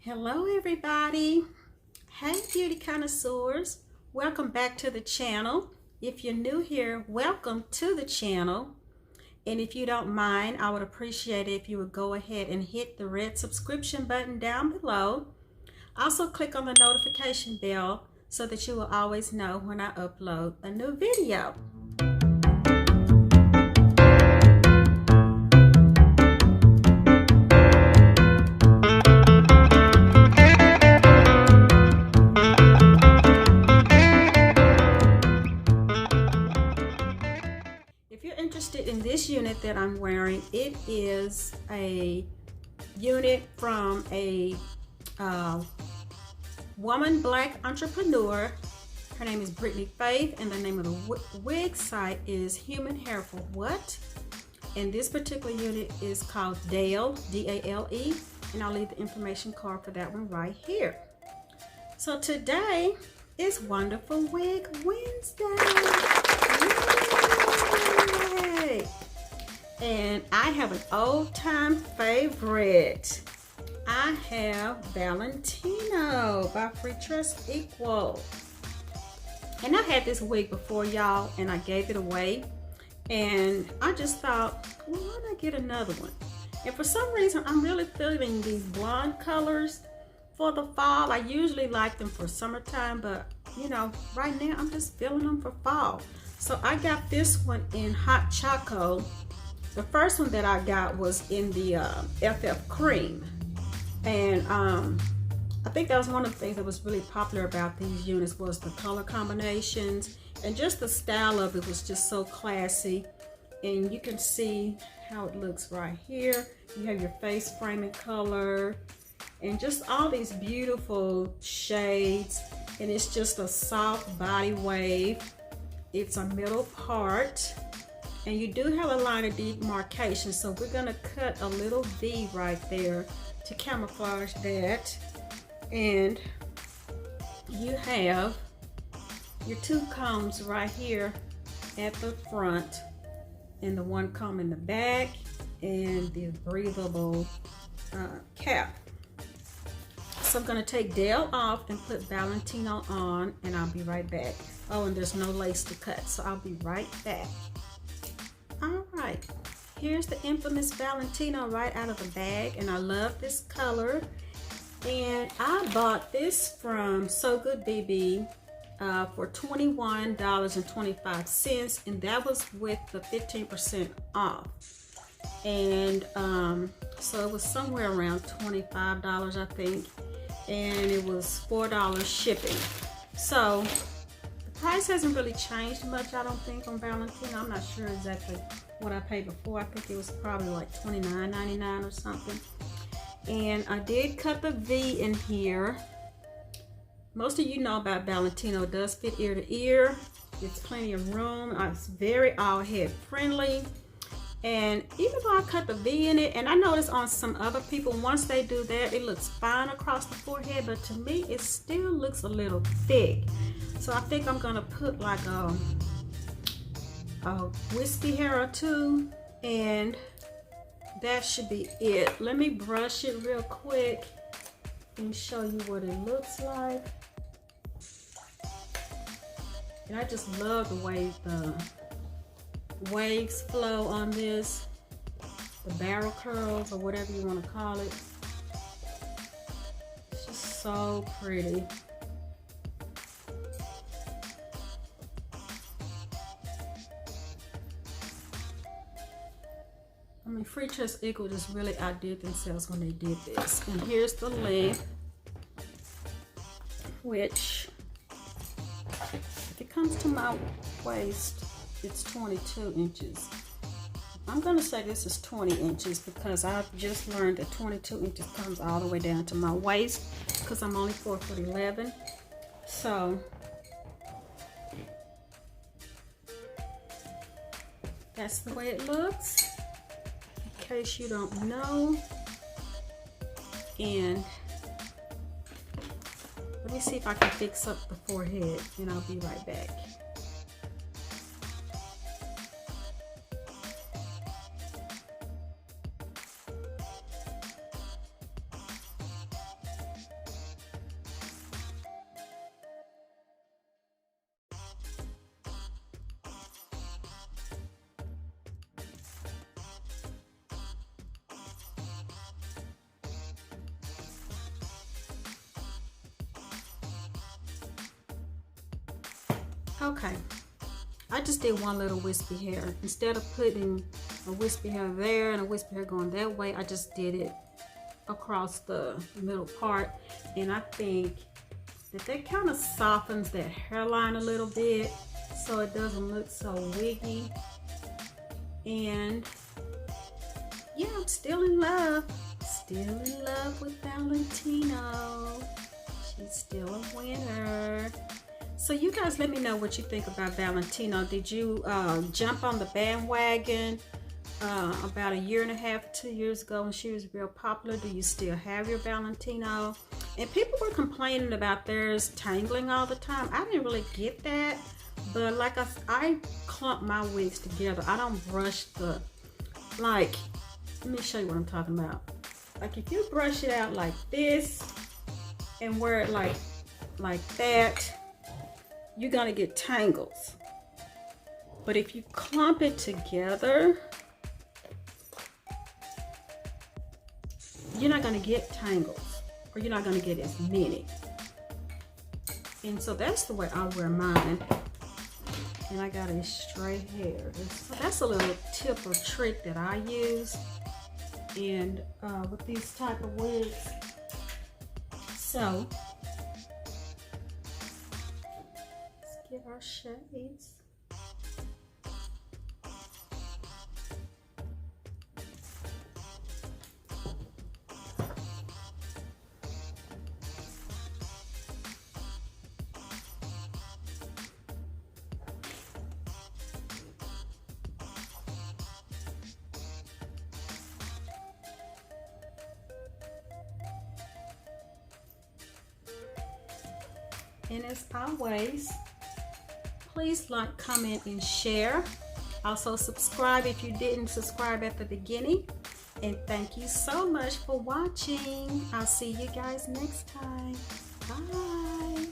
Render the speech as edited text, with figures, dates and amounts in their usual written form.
Hello everybody. Hey Beauty Connoisseurs. Welcome back to the channel. If you're new here, welcome to the channel. And if you don't mind, I would appreciate it if you would go ahead and hit the red subscription button down below. Also click on the notification bell so that you will always know when I upload a new video. In this unit that I'm wearing, it is a unit from a woman black entrepreneur. Her name is Brittany Faith, and the name of the wig site is Human Hair for What. And this particular unit is called Dale, D-A-L-E, and I'll leave the information card for that one right here. So today is Wonderful Wig Wednesday. Yay! And I have an old-time favorite. I have Valentino by Free Trust Equal. And I had this wig before, y'all, and I gave it away. And I just thought, well, why not get another one? And for some reason, I'm really feeling these blonde colors for the fall. I usually like them for summertime, but you know, right now I'm just feeling them for fall. So I got this one in Hot Choco. The first one that I got was in the FF Cream. And I think that was one of the things that was really popular about these units was the color combinations. And just the style of it was just so classy. And you can see how it looks right here. You have your face framing color. And just all these beautiful shades. And it's just a soft body wave. It's a middle part, and you do have a line of demarcation, so we're gonna cut a little V right there to camouflage that. And you have your two combs right here at the front, and the one comb in the back, and the breathable cap. So I'm gonna take Dale off and put Valentino on, and I'll be right back. Oh, and there's no lace to cut, so I'll be right back. All right, here's the infamous Valentino right out of the bag, and I love this color. And I bought this from So Good BB for $21.25, and that was with the 15% off. And so it was somewhere around $25, I think, and it was $4 shipping. So the price hasn't really changed much, I don't think, on Valentino. I'm not sure exactly what I paid before. I think it was probably like $29.99 or something. And I did cut the V in here. Most of you know about Valentino. It does fit ear to ear. It's plenty of room. It's very all head friendly. And even though I cut the V in it, and I noticed on some other people, once they do that, it looks fine across the forehead, but to me, it still looks a little thick. So I think I'm gonna put like a wispy hair or two, and that should be it. Let me brush it real quick and show you what it looks like. And I just love the way the waves flow on this, the barrel curls or whatever you want to call it. It's just so pretty. I mean, Free Trust Equal just really outdid themselves when they did this. And here's the length, which if it comes to my waist, it's 22 inches. I'm gonna say this is 20 inches because I've just learned that 22 inches comes all the way down to my waist because I'm only 4'11". So that's the way it looks, in case you don't know. And let me see if I can fix up the forehead, and I'll be right back. Okay, I just did one little wispy hair. Instead of putting a wispy hair there and a wispy hair going that way, I just did it across the middle part. And I think that kind of softens that hairline a little bit so it doesn't look so wiggy. And yeah, I'm still in love. Still in love with Valentino. She's still a winner. So you guys let me know what you think about Valentino. Did you jump on the bandwagon about 1.5 years, 2 years ago when she was real popular? Do you still have your Valentino? And people were complaining about theirs tangling all the time. I didn't really get that, but like I clump my wigs together. I don't brush the, like, let me show you what I'm talking about. Like if you brush it out like this and wear it like that, you're gonna get tangles. But if you clump it together, you're not gonna get tangles, or you're not gonna get as many. And so that's the way I wear mine. And I got a straight hair. So that's a little tip or trick that I use and with these type of wigs. So let's get our shades. And as always, please like, comment, and share. Also subscribe if you didn't subscribe at the beginning. And thank you so much for watching. I'll see you guys next time. Bye.